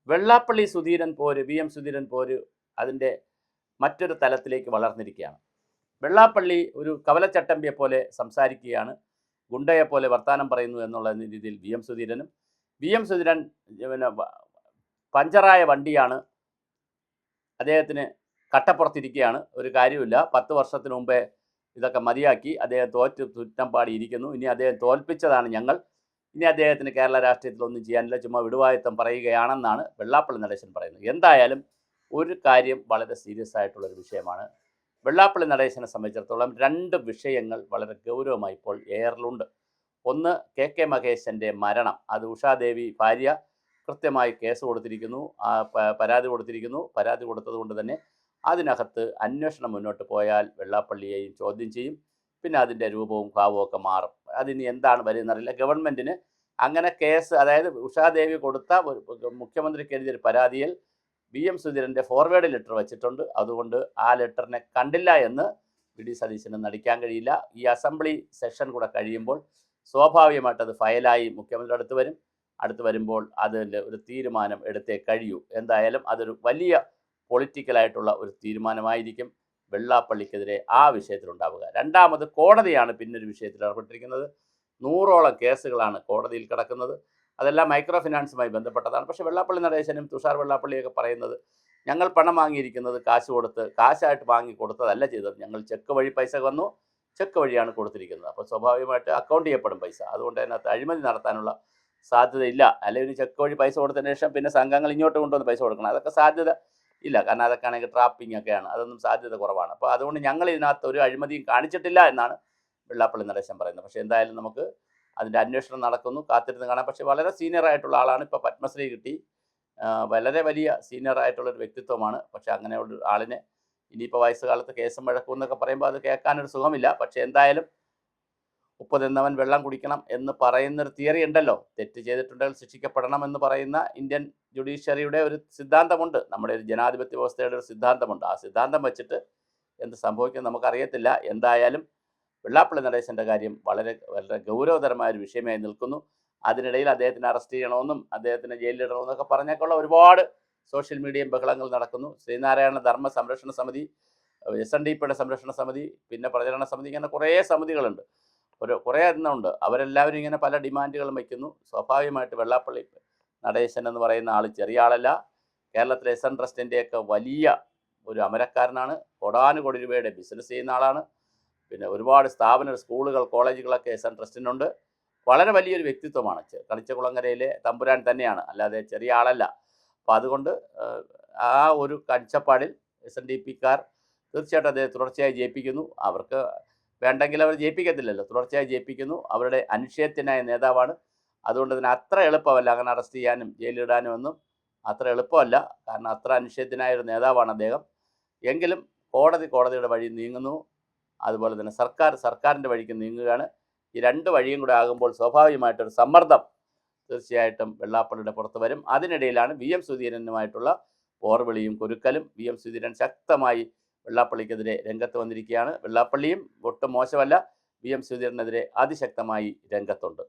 വെള്ളാപ്പള്ളി സുധീരൻ പോര്, V M Sudheeran പോര് അതിൻ്റെ മറ്റൊരു തലത്തിലേക്ക് വളർന്നിരിക്കുകയാണ്. വെള്ളാപ്പള്ളി ഒരു കവലച്ചട്ടമ്പിയെ പോലെ സംസാരിക്കുകയാണ്, ഗുണ്ടയെ പോലെ വർത്തമാനം പറയുന്നു എന്നുള്ള രീതിയിൽ വി എം സുധീരനും. വി എം സുധീരൻ പിന്നെ പഞ്ചറായ വണ്ടിയാണ്, അദ്ദേഹത്തിന് കട്ടപ്പുറത്തിരിക്കുകയാണ്, ഒരു കാര്യമില്ല. 10 വർഷത്തിന് മുമ്പേ ഇതൊക്കെ മതിയാക്കി അദ്ദേഹം തുറ്റം പാടിയിരിക്കുന്നു. ഇനി അദ്ദേഹം തോൽപ്പിച്ചതാണ് ഞങ്ങൾ, ഇനി അദ്ദേഹത്തിന് കേരള രാഷ്ട്രീയത്തിൽ ഒന്നും ചെയ്യാനില്ല, ചുമ്മാ വിടുവായത്തം പറയുകയാണെന്നാണ് വെള്ളാപ്പള്ളി നടേശൻ പറയുന്നത്. എന്തായാലും ഒരു കാര്യം വളരെ സീരിയസ് ആയിട്ടുള്ളൊരു വിഷയമാണ്. വെള്ളാപ്പള്ളി നടേശനെ സംബന്ധിച്ചിടത്തോളം 2 വിഷയങ്ങൾ വളരെ ഗൗരവമായി ഇപ്പോൾ എയറിലുണ്ട്. ഒന്ന്, കെ കെ മഹേശൻ്റെ മരണം. അത് ഉഷാദേവി ഭാര്യ കൃത്യമായി കേസ് കൊടുത്തിരിക്കുന്നു, പരാതി കൊടുത്തിരിക്കുന്നു. പരാതി കൊടുത്തതുകൊണ്ട് തന്നെ അതിനകത്ത് അന്വേഷണം മുന്നോട്ട് പോയാൽ വെള്ളാപ്പള്ളിയെയും ചോദ്യം ചെയ്യും. പിന്നെ അതിൻ്റെ രൂപവും ഭാവവും ഒക്കെ മാറും. അതിന് എന്താണ് വരുന്നറിയില്ല. ഗവൺമെൻറ്റിന് അങ്ങനെ കേസ്, അതായത് ഉഷാദേവി കൊടുത്ത മുഖ്യമന്ത്രിക്ക് എഴുതിയൊരു പരാതിയിൽ വി എം സുധീരൻ്റെ ഫോർവേഡ് ലെറ്റർ വെച്ചിട്ടുണ്ട്. അതുകൊണ്ട് ആ ലെറ്ററിനെ കണ്ടില്ല എന്ന് വി ഡി സതീശന് നടിക്കാൻ കഴിയില്ല. ഈ അസംബ്ലി സെഷൻ കൂടെ കഴിയുമ്പോൾ സ്വാഭാവികമായിട്ട് അത് ഫയലായി മുഖ്യമന്ത്രിയുടെ അടുത്ത് വരും. അടുത്ത് വരുമ്പോൾ അതിൻ്റെ ഒരു തീരുമാനം എടുത്തേ കഴിയൂ. എന്തായാലും അതൊരു വലിയ പൊളിറ്റിക്കലായിട്ടുള്ള ഒരു തീരുമാനമായിരിക്കും വെള്ളാപ്പള്ളിക്കെതിരെ ആ വിഷയത്തിലുണ്ടാവുക. രണ്ടാമത്, കോടതിയാണ് പിന്നൊരു വിഷയത്തിൽ ഏർപ്പെട്ടിരിക്കുന്നത്. 100ഓളം കേസുകളാണ് കോടതിയിൽ കിടക്കുന്നത്. അതെല്ലാം മൈക്രോ ഫിനാൻസുമായി ബന്ധപ്പെട്ടതാണ്. പക്ഷേ വെള്ളാപ്പള്ളി നടേശനും തുഷാർ വെള്ളാപ്പള്ളിയൊക്കെ പറയുന്നത്, ഞങ്ങൾ പണം വാങ്ങിയിരിക്കുന്നത് കാശായിട്ട് വാങ്ങി കൊടുത്തതല്ല ചെയ്തത്, ഞങ്ങൾ ചെക്ക് വഴി പൈസ വന്നു, ചെക്ക് വഴിയാണ് കൊടുത്തിരിക്കുന്നത്. അപ്പോൾ സ്വാഭാവികമായിട്ട് അക്കൗണ്ട് ചെയ്യപ്പെടും പൈസ. അതുകൊണ്ട് അതിനകത്ത് അഴിമതി നടത്താനുള്ള സാധ്യതയില്ല. അല്ലെങ്കിൽ ഒരു ചെക്ക് വഴി പൈസ കൊടുത്തതിന് ശേഷം പിന്നെ സംഘങ്ങൾ ഇങ്ങോട്ട് കൊണ്ടുവന്ന് പൈസ കൊടുക്കണം, അതൊക്കെ സാധ്യത ഇല്ല. കാരണം അതൊക്കെ ആണെങ്കിൽ ട്രാപ്പിംഗ് ഒക്കെയാണ്, അതൊന്നും സാധ്യത കുറവാണ്. അപ്പോൾ അതുകൊണ്ട് ഞങ്ങൾ ഇതിനകത്ത് ഒരു അഴിമതിയും കാണിച്ചിട്ടില്ല എന്നാണ് വെള്ളാപ്പള്ളി നടേശൻ പറയുന്നത്. പക്ഷേ എന്തായാലും നമുക്ക് അതിൻ്റെ അന്വേഷണം നടക്കുന്നു, കാത്തിരുന്ന് കാണാം. പക്ഷേ വളരെ സീനിയർ ആയിട്ടുള്ള ആളാണ്, ഇപ്പോൾ പത്മശ്രീ കിട്ടി, വളരെ വലിയ സീനിയർ ആയിട്ടുള്ളൊരു വ്യക്തിത്വമാണ്. പക്ഷേ അങ്ങനെയുള്ള ആളിനെ ഇനിയിപ്പോൾ വയസ്സുകാലത്ത് കേസും വഴക്കും എന്നൊക്കെ പറയുമ്പോൾ അത് കേൾക്കാനൊരു സുഖമില്ല. പക്ഷേ എന്തായാലും ഉപ്പ് തിന്നവൻ വെള്ളം കുടിക്കണം എന്ന് പറയുന്നൊരു തിയറി ഉണ്ടല്ലോ. തെറ്റ് ചെയ്തിട്ടുണ്ടെങ്കിൽ ശിക്ഷിക്കപ്പെടണം എന്ന് പറയുന്ന ഇന്ത്യൻ ജുഡീഷ്യറിയുടെ ഒരു സിദ്ധാന്തമുണ്ട്, നമ്മുടെ ഒരു ജനാധിപത്യ വ്യവസ്ഥയുടെ ഒരു സിദ്ധാന്തമുണ്ട്. ആ സിദ്ധാന്തം വെച്ചിട്ട് എന്ത് സംഭവിക്കും നമുക്കറിയത്തില്ല. എന്തായാലും വെള്ളാപ്പള്ളി നടേശൻ്റെ കാര്യം വളരെ വളരെ ഗൗരവതരമായൊരു വിഷയമായി നിൽക്കുന്നു. അതിനിടയിൽ അദ്ദേഹത്തിനെ അറസ്റ്റ് ചെയ്യണമെന്നും അദ്ദേഹത്തിനെ ജയിലിലിടണമെന്നൊക്കെ പറഞ്ഞേക്കുള്ള ഒരുപാട് സോഷ്യൽ മീഡിയയും ബഹളങ്ങൾ നടക്കുന്നു. ശ്രീനാരായണ ധർമ്മ സംരക്ഷണ സമിതി, SNDPയുടെ സംരക്ഷണ സമിതി, പിന്നെ പ്രചരണ സമിതി, ഇങ്ങനെ കുറേ സമിതികളുണ്ട്, കുറേ എണ്ണമുണ്ട്. അവരെല്ലാവരും ഇങ്ങനെ പല ഡിമാൻഡുകളും വയ്ക്കുന്നു. സ്വാഭാവികമായിട്ട് വെള്ളാപ്പള്ളി നടേശൻ എന്ന് പറയുന്ന ആൾ ചെറിയ ആളല്ല. കേരളത്തിലെ SN ട്രസ്റ്റിൻ്റെയൊക്കെ വലിയ ഒരു അമരക്കാരനാണ്. കോടാനുകോടി രൂപയുടെ ബിസിനസ് ചെയ്യുന്ന ആളാണ്. പിന്നെ ഒരുപാട് സ്ഥാപനങ്ങൾ, സ്കൂളുകൾ, കോളേജുകളൊക്കെ SN ട്രസ്റ്റിനുണ്ട്. വളരെ വലിയൊരു വ്യക്തിത്വമാണ്. കളിച്ചകുളങ്ങരയിലെ തമ്പുരാൻ തന്നെയാണ്, അല്ലാതെ ചെറിയ ആളല്ല. അപ്പോൾ അതുകൊണ്ട് ആ ഒരു കാഴ്ചപ്പാടിൽ SNDPക്കാർ തീർച്ചയായിട്ടും അദ്ദേഹം തുടർച്ചയായി ജയിപ്പിക്കുന്നു. അവർക്ക് വേണ്ടെങ്കിൽ അവർ ജയിപ്പിക്കത്തില്ലല്ലോ, തുടർച്ചയായി ജയിപ്പിക്കുന്നു. അവരുടെ അനിശ്ചയത്തിനായ നേതാവാണ്. അതുകൊണ്ട് തന്നെ അത്ര എളുപ്പമല്ല അങ്ങനെ അറസ്റ്റ് ചെയ്യാനും ജയിലിടാനും ഒന്നും അത്ര എളുപ്പമല്ല. കാരണം അത്ര അനിശ്ചയത്തിനായ ഒരു നേതാവാണ് അദ്ദേഹം. എങ്കിലും കോടതിയുടെ വഴി നീങ്ങുന്നു. അതുപോലെ തന്നെ സർക്കാരിൻ്റെ വഴിക്ക് നീങ്ങുകയാണ്. ഈ 2 വഴിയും കൂടെ ആകുമ്പോൾ സ്വാഭാവികമായിട്ടൊരു സമ്മർദ്ദം തീർച്ചയായിട്ടും വെള്ളാപ്പള്ളിയുടെ പുറത്ത് വരും. അതിനിടയിലാണ് വി എം സുധീരനുമായിട്ടുള്ള പോർവിളിയും കുരുക്കലും. വി എം സുധീരൻ ശക്തമായി വെള്ളാപ്പള്ളിക്കെതിരെ രംഗത്ത് വന്നിരിക്കുകയാണ്. വെള്ളാപ്പള്ളിയും ഒട്ടും മോശമല്ല, വി എം സുധീരനെതിരെ അതിശക്തമായി രംഗത്തുണ്ട്.